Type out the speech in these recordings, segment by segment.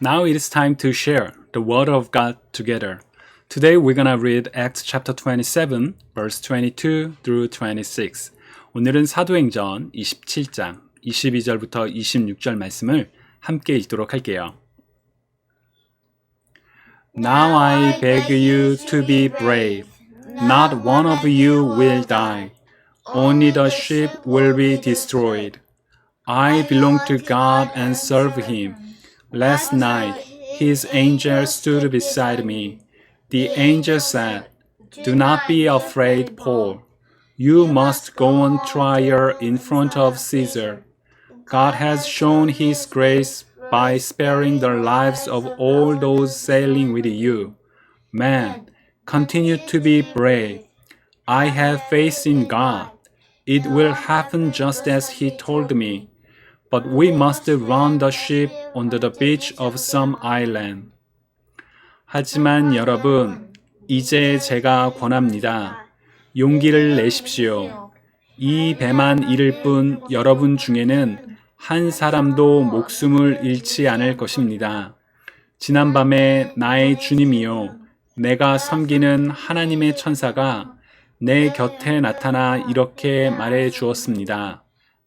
Now it is time to share the Word of God together. Today we're gonna read Acts chapter 27, verse 22 through 26. 오늘은 사도행전 27장 22절부터 26절 말씀을 함께 읽도록 할게요. Now I beg you to be brave. Not one of you will die. Only the ship will be destroyed. I belong to God and serve Him. Last night, His angel stood beside me. The angel said, "Do not be afraid, Paul. You must go on trial in front of Caesar. God has shown His grace by sparing the lives of all those sailing with you. Man, continue to be brave. I have faith in God. It will happen just as He told me. But we must run the ship onto the beach of some island." 하지만 여러분, 이제 제가 권합니다. 용기를 내십시오. 이 배만 잃을 뿐 여러분 중에는 한 사람도 목숨을 잃지 않을 것입니다. 지난밤에 나의 주님이요, 내가 섬기는 하나님의 천사가 내 곁에 나타나 이렇게 말해 주었습니다.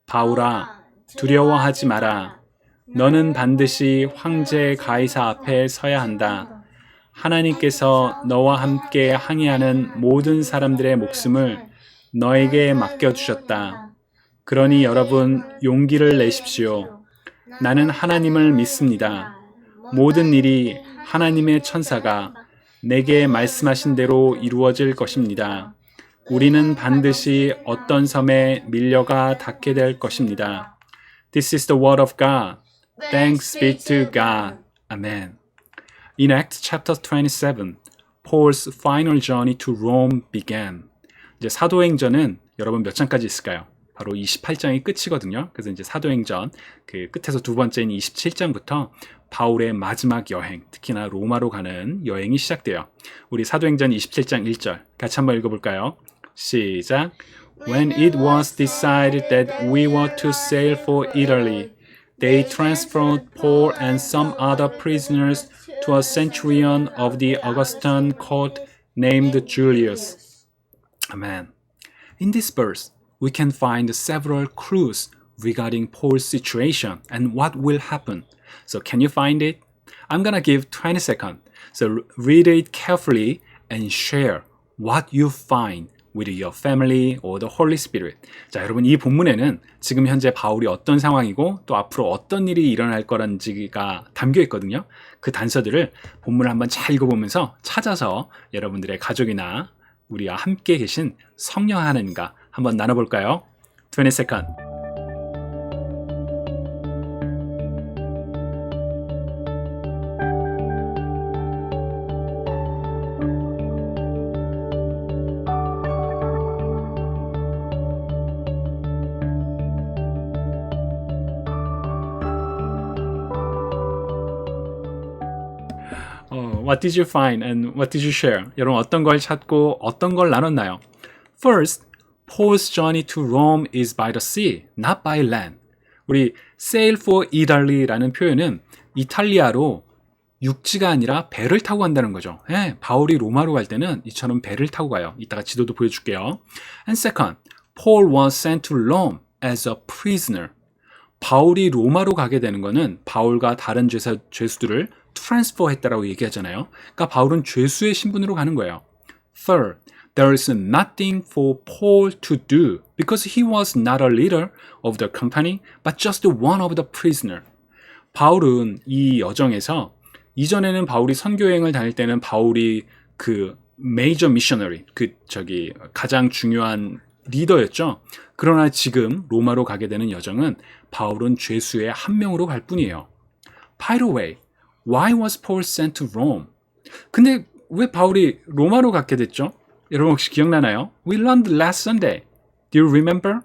바울아, 두려워하지 마라. 너는 반드시 황제 가이사 앞에 서야 한다. 하나님께서 너와 함께 항해하는 모든 사람들의 목숨을 너에게 맡겨주셨다. 그러니 여러분, 용기를 내십시오. 나는 하나님을 믿습니다. 모든 일이 하나님의 천사가 내게 말씀하신 대로 이루어질 것입니다. 우리는 반드시 어떤 섬에 밀려가 닿게 될 것입니다. This is the word of God. Thanks be to God. Amen. In Acts chapter 27, Paul's final journey to Rome began. 이제 사도행전은 여러분 몇 장까지 있을까요? 바로 28장이 끝이거든요. 그래서 이제 사도행전 그 끝에서 두 번째인 27장부터 바울의 마지막 여행, 특히나 로마로 가는 여행이 시작돼요. 우리 사도행전 27장 1절 같이 한번 읽어볼까요? 시작. When it was decided that we were to sail for Italy, they transferred Paul and some other prisoners to a centurion of the Augustan court named Julius. Amen. In this verse, we can find several clues regarding Paul's situation and what will happen. So can you find it? I'm gonna give 20 seconds. So read it carefully and share what you find with your family or the Holy Spirit. 자, 여러분 이 본문에는 지금 현재 바울이 어떤 상황이고 또 앞으로 어떤 일이 일어날 거란지가 담겨 있거든요. 그 단서들을 본문을 한번 잘 읽어보면서 찾아서 여러분들의 가족이나 우리와 함께 계신 성령 하나님과 한번 나눠볼까요? 20 seconds. What did you find and what did you share? 여러분 어떤 걸 찾고 어떤 걸 나눴나요? First, Paul's journey to Rome is by the sea, not by land. 우리 sail for Italy라는 표현은 이탈리아로 육지가 아니라 배를 타고 간다는 거죠. 예, 바울이 로마로 갈 때는 이처럼 배를 타고 가요. 이따가 지도도 보여줄게요. And second, Paul was sent to Rome as a prisoner. 바울이 로마로 가게 되는 거는 바울과 다른 죄수들을 트랜스퍼 했다라고 얘기하잖아요. 그러니까 바울은 죄수의 신분으로 가는 거예요. Third, there is nothing for Paul to do because he was not a leader of the company but just one of the prisoner. 바울은 이 여정에서 이전에는 바울이 선교여행을 다닐 때는 바울이 그 major missionary, 가장 중요한 리더였죠. 그러나 지금 로마로 가게 되는 여정은 바울은 죄수의 한 명으로 갈 뿐이에요. By the way, why was Paul sent to Rome? 근데 왜 바울이 로마로 가게 됐죠? 여러분 혹시 기억나나요? We learned last Sunday. Do you remember?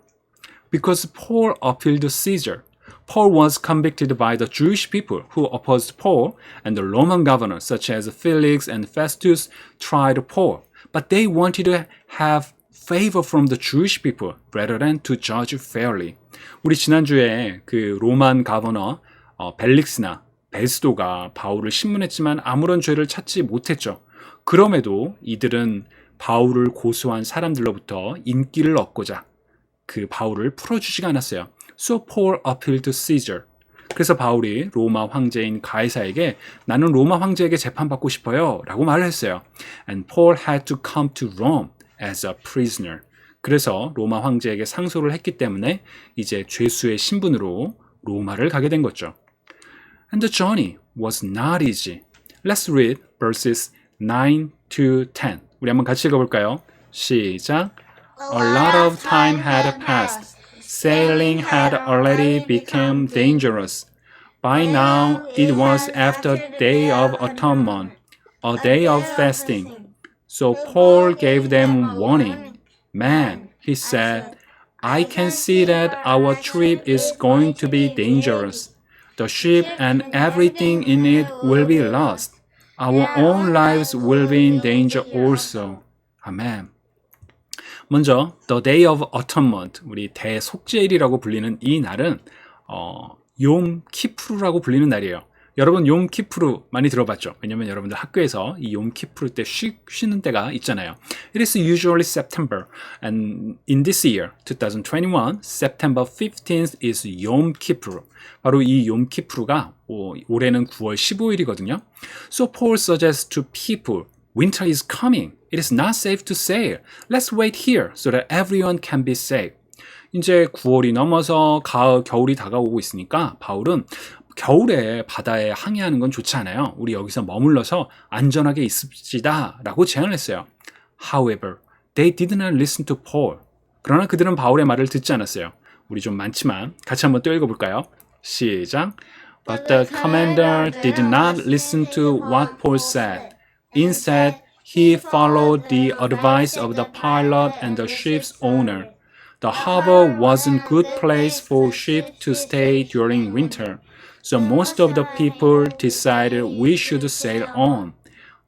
Because Paul appealed to Caesar. Paul was convicted by the Jewish people who opposed Paul, and the Roman governors such as Felix and Festus tried Paul. But they wanted to have favor from the Jewish people rather than to judge fairly. 우리 지난주에 그 로만 가버너 벨릭스나 베스도가 바울을 신문했지만 아무런 죄를 찾지 못했죠. 그럼에도 이들은 바울을 고소한 사람들로부터 인기를 얻고자 그 바울을 풀어주지가 않았어요. So Paul appealed to Caesar. 그래서 바울이 로마 황제인 가이사에게 나는 로마 황제에게 재판받고 싶어요 라고 말을 했어요. And Paul had to come to Rome as a prisoner. 그래서 로마 황제에게 상소를 했기 때문에 이제 죄수의 신분으로 로마를 가게 된 거죠. And the journey was not easy. Let's read verses 9 to 10. 우리 한번 같이 읽어볼까요? 시작. A lot of time had passed. Sailing had already become dangerous. By now it was after the day of atonement, a day of fasting. So Paul gave them warning. Man, he said, I can see that our trip is going to be dangerous. The ship and everything in it will be lost. Our own lives will be in danger also. Amen. 먼저 The Day of Atonement, 우리 대속죄일이라고 불리는 이 날은 욤 키프루라고 불리는 날이에요. 여러분 욤 키프루 많이 들어봤죠? 왜냐면 여러분들 학교에서 이 욤 키프루 때 쉬는 때가 있잖아요. It is usually September, and in this year, 2021, September 15th is 욤 키프루. 바로 이 욤 키프루가 올해는 9월 15일이거든요. So Paul suggests to people, winter is coming. It is not safe to sail. Let's wait here so that everyone can be safe. 이제 9월이 넘어서 겨울이 다가오고 있으니까 바울은 겨울에 바다에 항해하는 건 좋지 않아요. 우리 여기서 머물러서 안전하게 있읍시다 라고 제안을 했어요. However, they did not listen to Paul. 그러나 그들은 바울의 말을 듣지 않았어요. 우리 좀 많지만 같이 한번 또 읽어볼까요? 시작. But the commander did not listen to what Paul said. Instead, he followed the advice of the pilot and the ship's owner. The harbor wasn't a good place for ships to stay during winter, so most of the people decided we should sail on.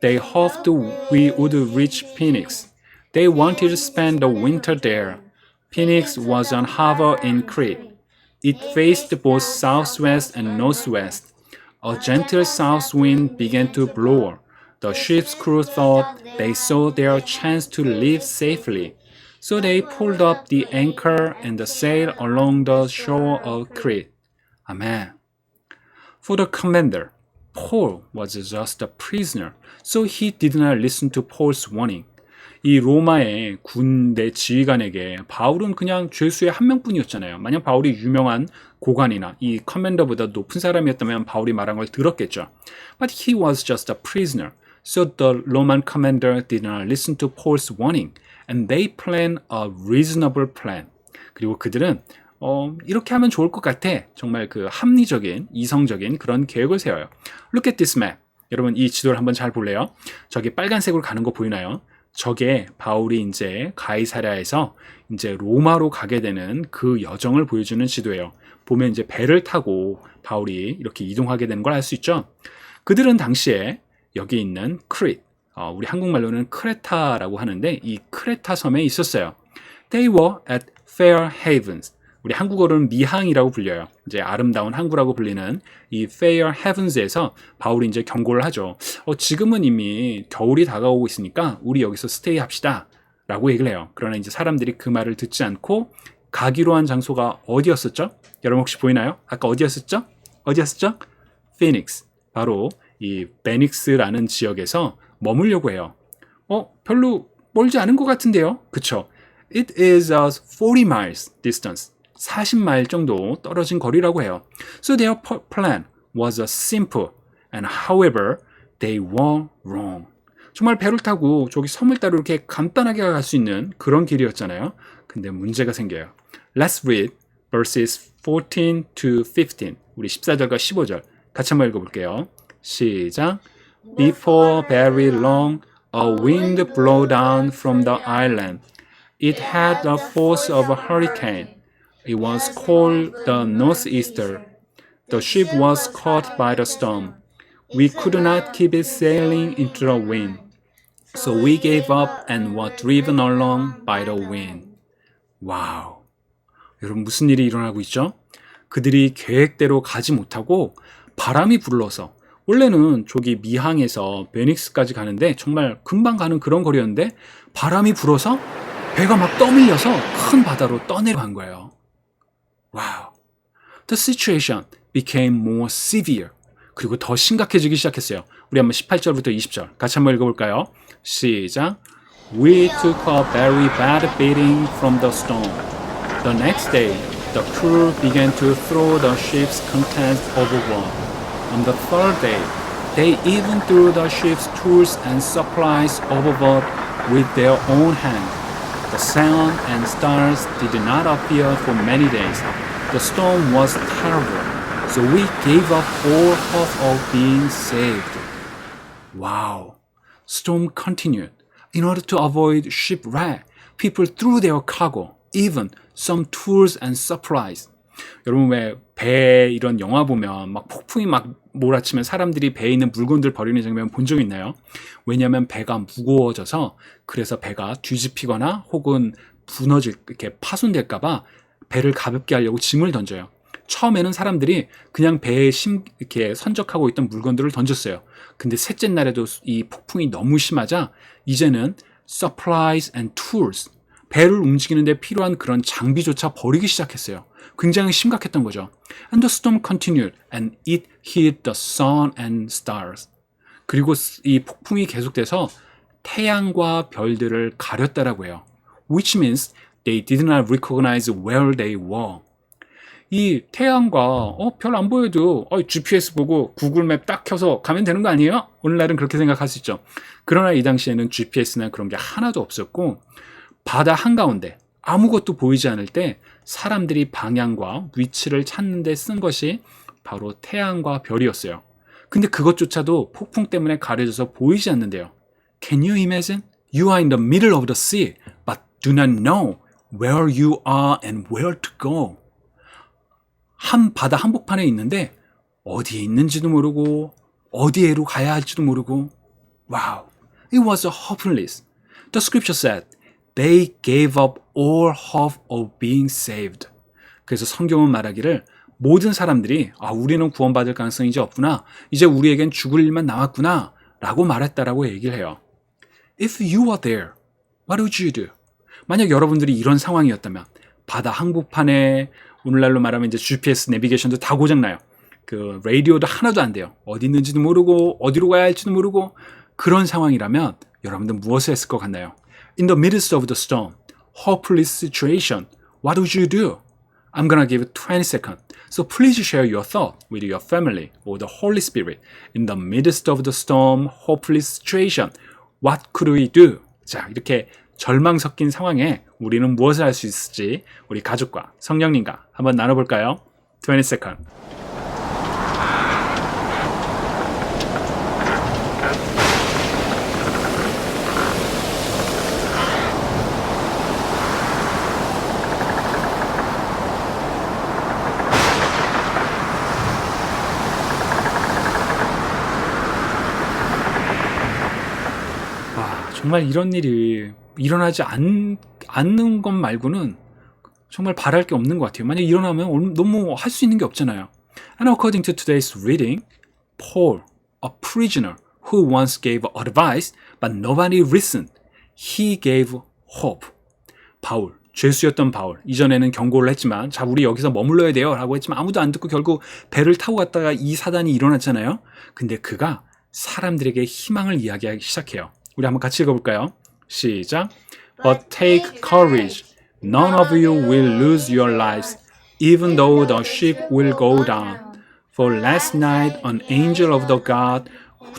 They hoped we would reach Phoenix. They wanted to spend the winter there. Phoenix was a harbor in Crete. It faced both southwest and northwest. A gentle south wind began to blow. The ship's crew thought they saw their chance to live safely. So they pulled up the anchor and sailed along the shore of Crete. Amen. For the commander, Paul was just a prisoner, so he did not listen to Paul's warning. 이 로마의 군대 지휘관에게 바울은 그냥 죄수의 한 명뿐이었잖아요. 만약 바울이 유명한 고관이나 이 커맨더보다 높은 사람이었다면 바울이 말한 걸 들었겠죠. But he was just a prisoner, so the Roman commander did not listen to Paul's warning, and they planned a reasonable plan. 그리고 그들은 이렇게 하면 좋을 것 같아. 정말 그 합리적인, 이성적인 그런 계획을 세워요. Look at this map. 여러분 이 지도를 한번 잘 볼래요? 저기 빨간색으로 가는 거 보이나요? 저게 바울이 이제 가이사랴에서 이제 로마로 가게 되는 그 여정을 보여주는 지도예요. 보면 이제 배를 타고 바울이 이렇게 이동하게 되는 걸 알 수 있죠. 그들은 당시에 여기 있는 크릿, 우리 한국말로는 크레타라고 하는데 이 크레타 섬에 있었어요. They were at Fair Havens. 우리 한국어로는 미항이라고 불려요. 이제 아름다운 항구라고 불리는 이 Fair Havens에서 바울이 이제 경고를 하죠. 지금은 이미 겨울이 다가오고 있으니까 우리 여기서 스테이 합시다 라고 얘기를 해요. 그러나 이제 사람들이 그 말을 듣지 않고 가기로 한 장소가 어디였었죠? 여러분 혹시 보이나요? 아까 어디였었죠? 피닉스. 바로 이 베닉스라는 지역에서 머물려고 해요. 별로 멀지 않은 것 같은데요? 그쵸? It is a 40 miles distance. 40마일 정도 떨어진 거리라고 해요. So their plan was simple, and however, they were wrong. 정말 배를 타고 저기 섬을 따로 이렇게 간단하게 갈 수 있는 그런 길이었잖아요. 근데 문제가 생겨요. Let's read verses 14 to 15. 우리 14절과 15절 같이 한번 읽어볼게요. 시작. Before very long, a wind blew down from the island. It had the force of a hurricane. It was called the Northeaster. The ship was caught by the storm. We could not keep it sailing into the wind. So we gave up and were driven along by the wind. 와우. 여러분 무슨 일이 일어나고 있죠? 그들이 계획대로 가지 못하고 바람이 불러서 원래는 저기 미항에서 베닉스까지 가는데 정말 금방 가는 그런 거리였는데 바람이 불어서 배가 막 떠밀려서 큰 바다로 떠내려간 거예요. 와우. The situation became more severe. 그리고 더 심각해지기 시작했어요. 우리 한번 18절부터 20절 같이 한번 읽어볼까요? 시작. We took a very bad beating from the storm. The next day, the crew began to throw the ship's contents overboard. On the third day, they even threw the ship's tools and supplies overboard with their own hands. The sun and stars did not appear for many days. The storm was terrible, so we gave up all hope of being saved. Wow. Storm continued. In order to avoid shipwreck, people threw their cargo, even some tools and supplies. 여러분 왜 배 이런 영화 보면 막 폭풍이 막 몰아치면 사람들이 배에 있는 물건들 버리는 장면 본 적 있나요? 왜냐하면 배가 무거워져서 그래서 배가 뒤집히거나 혹은 무너질 이렇게 파손될까봐 배를 가볍게 하려고 짐을 던져요. 처음에는 사람들이 그냥 배에 이렇게 선적하고 있던 물건들을 던졌어요. 근데 셋째 날에도 이 폭풍이 너무 심하자 이제는 supplies and tools, 배를 움직이는데 필요한 그런 장비조차 버리기 시작했어요. 굉장히 심각했던 거죠. And the storm continued and it hit the sun and stars. 그리고 이 폭풍이 계속돼서 태양과 별들을 가렸다라고 해요. Which means they did not recognize where they were. 이 태양과 별 안 보여도 GPS 보고 구글맵 딱 켜서 가면 되는 거 아니에요? 오늘날은 그렇게 생각할 수 있죠. 그러나 이 당시에는 GPS나 그런 게 하나도 없었고 바다 한가운데 아무것도 보이지 않을 때 사람들이 방향과 위치를 찾는 데 쓴 것이 바로 태양과 별이었어요. 근데 그것조차도 폭풍 때문에 가려져서 보이지 않는데요. Can you imagine? You are in the middle of the sea, but do not know where you are and where to go. 한 바다 한복판에 있는데 어디에 있는지도 모르고 어디에로 가야 할지도 모르고. Wow, it was hopeless. The scripture said, they gave up all hope of being saved. 그래서 성경은 말하기를 모든 사람들이 우리는 구원받을 가능성이 이제 없구나. 이제 우리에겐 죽을 일만 남았구나. 라고 말했다라고 얘기를 해요. If you were there, what would you do? 만약 여러분들이 이런 상황이었다면 바다 한복판에 오늘날로 말하면 이제 GPS 내비게이션도 다 고장나요. 그 라디오도 하나도 안 돼요. 어디 있는지도 모르고 어디로 가야 할지도 모르고 그런 상황이라면 여러분들 무엇을 했을 것 같나요? In the midst of the storm, hopeless situation, what would you do? I'm gonna give 20 seconds. So please share your thought with your family or the Holy Spirit. In the midst of the storm, hopeless situation, what could we do? 자, 이렇게 절망 섞인 상황에 우리는 무엇을 할 수 있을지 우리 가족과 성령님과 한번 나눠볼까요? 20 seconds. 정말 이런 일이 일어나지 않는 것 말고는 정말 바랄 게 없는 것 같아요. 만약 일어나면 너무 할 수 있는 게 없잖아요. And according to today's reading, Paul, a prisoner who once gave advice but nobody listened, he gave hope. 바울, 죄수였던 바울, 이전에는 경고를 했지만 자 우리 여기서 머물러야 돼요 라고 했지만 아무도 안 듣고 결국 배를 타고 갔다가 이 사단이 일어났잖아요. 근데 그가 사람들에게 희망을 이야기하기 시작해요. 우리 한번 같이 읽어볼까요? 시작. But take courage. None of you will lose your lives, even though the ship will go down. For last night an angel of the God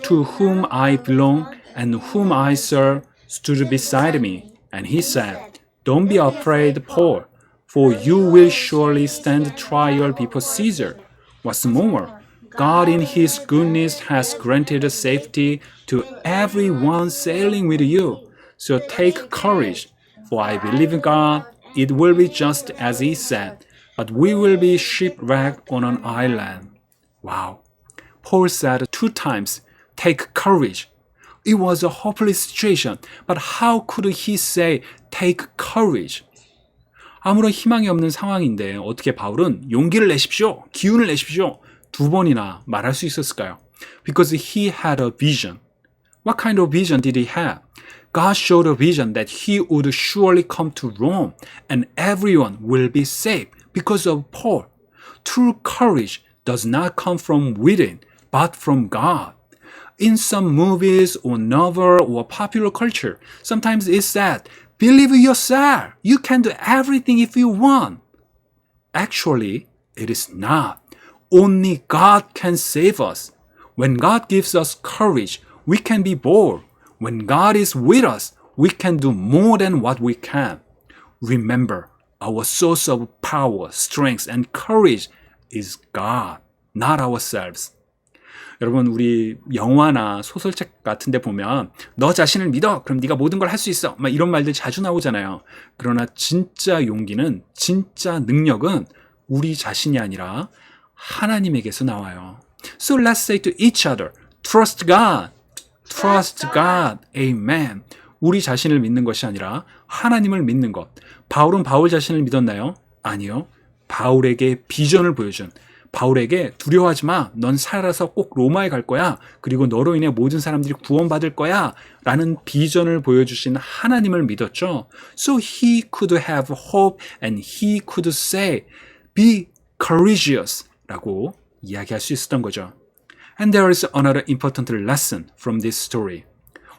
to whom I belong and whom I serve stood beside me, and he said, Don't be afraid, Paul, for you will surely stand trial before Caesar. What's more, God in His goodness has granted safety to everyone sailing with you. So take courage, for I believe in God, it will be just as He said, but we will be shipwrecked on an island. Wow. Paul said 2 times, take courage. It was a hopeless situation, but how could he say, take courage? 아무런 희망이 없는 상황인데 어떻게 바울은 용기를 내십시오, 기운을 내십시오, 두 번이나 말할 수 있었을까요? Because he had a vision. What kind of vision did he have? God showed a vision that he would surely come to Rome and everyone will be saved because of Paul. True courage does not come from within, but from God. In some movies or novel or popular culture, sometimes it's said, believe yourself. You can do everything if you want. Actually, it is not. Only God can save us. When God gives us courage, we can be bold. When God is with us, we can do more than what we can. Remember, our source of power, strength, and courage is God, not ourselves. 여러분, 우리 영화나 소설책 같은 데 보면 너 자신을 믿어. 그럼 네가 모든 걸 할 수 있어. 막 이런 말들 자주 나오잖아요. 그러나 진짜 용기는, 진짜 능력은 우리 자신이 아니라 하나님에게서 나와요. So let's say to each other, trust God. Trust God. Amen. 우리 자신을 믿는 것이 아니라 하나님을 믿는 것. 바울은 바울 자신을 믿었나요? 아니요. 바울에게 비전을 보여준, 바울에게 두려워하지 마. 넌 살아서 꼭 로마에 갈 거야. 그리고 너로 인해 모든 사람들이 구원받을 거야. 라는 비전을 보여주신 하나님을 믿었죠. So he could have hope and he could say, be courageous. 라고 이야기할 수 있었던 거죠. And there is another important lesson from this story.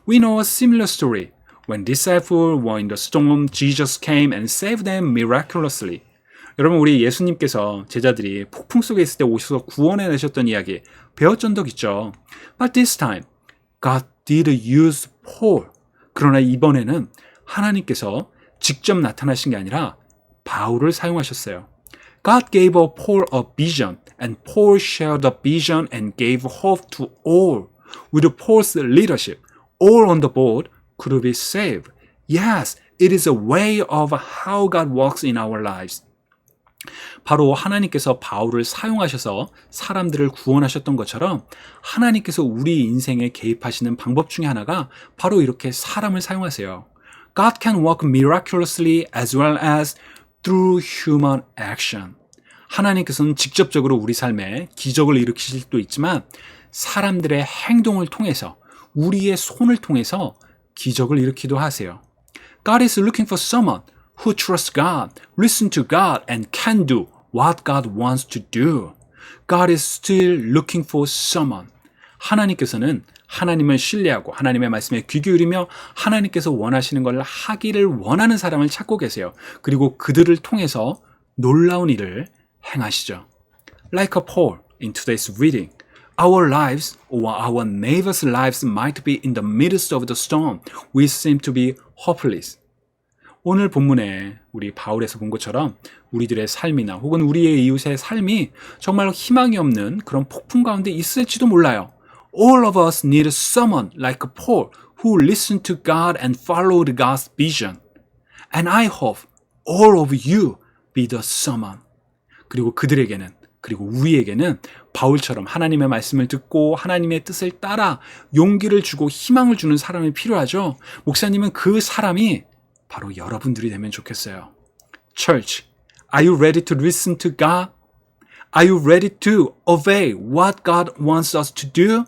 We know a similar story. When disciples were in the storm, Jesus came and saved them miraculously. 여러분, 우리 예수님께서 제자들이 폭풍 속에 있을 때 오셔서 구원해 내셨던 이야기 배웠던 적 있죠. But this time, God did use Paul. 그러나 이번에는 하나님께서 직접 나타나신 게 아니라 바울을 사용하셨어요. God gave Paul a vision, and Paul shared the vision and gave hope to all. With Paul's leadership, all on the boat could be saved. Yes, it is a way of how God works in our lives. 바로 하나님께서 바울을 사용하셔서 사람들을 구원하셨던 것처럼 하나님께서 우리 인생에 개입하시는 방법 중에 하나가 바로 이렇게 사람을 사용하세요. God can work miraculously as well as through human action. 하나님께서는 직접적으로 우리 삶에 기적을 일으키실 수도 있지만 사람들의 행동을 통해서, 우리의 손을 통해서 기적을 일으키기도 하세요. God is looking for someone who trusts God, listen to God, and can do what God wants to do. God is still looking for someone. 하나님께서는 하나님을 신뢰하고 하나님의 말씀에 귀 기울이며 하나님께서 원하시는 걸 하기를 원하는 사람을 찾고 계세요. 그리고 그들을 통해서 놀라운 일을 행하시죠. Like a Paul in today's reading, our lives or our neighbors' lives might be in the midst of the storm. We seem to be hopeless. 오늘 본문에 우리 바울에서 본 것처럼 우리들의 삶이나 혹은 우리의 이웃의 삶이 정말 희망이 없는 그런 폭풍 가운데 있을지도 몰라요. All of us need someone like Paul who listened to God and followed God's vision. And I hope all of you be the someone. 그리고 그들에게는, 그리고 우리에게는 바울처럼 하나님의 말씀을 듣고 하나님의 뜻을 따라 용기를 주고 희망을 주는 사람이 필요하죠. 목사님은 그 사람이 바로 여러분들이 되면 좋겠어요. Church, are you ready to listen to God? Are you ready to obey what God wants us to do?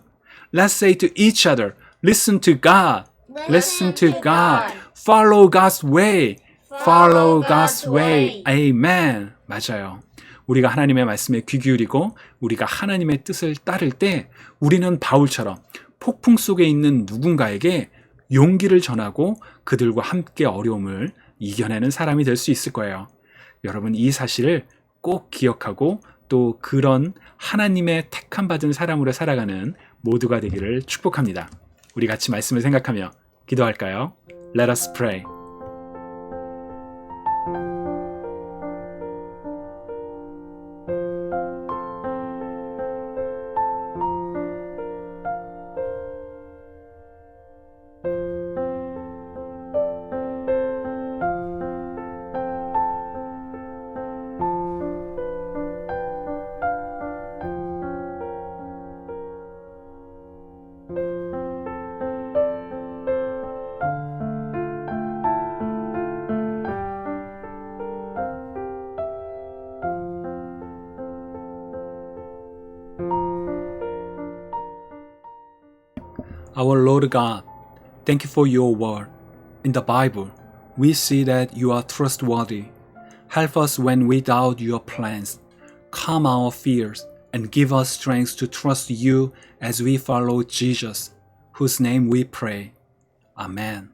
Let's say to each other, listen to God. Listen to God. Follow God's way. Follow God's way. Amen. 맞아요. 우리가 하나님의 말씀에 귀 기울이고 우리가 하나님의 뜻을 따를 때 우리는 바울처럼 폭풍 속에 있는 누군가에게 용기를 전하고 그들과 함께 어려움을 이겨내는 사람이 될 수 있을 거예요. 여러분, 이 사실을 꼭 기억하고 또 그런 하나님의 택함 받은 사람으로 살아가는 모두가 되기를 축복합니다. 우리 같이 말씀을 생각하며 기도할까요? Let us pray. Our Lord God, thank you for your word. In the Bible, we see that you are trustworthy. Help us when we doubt your plans. Calm our fears and give us strength to trust you as we follow Jesus, whose name we pray. Amen.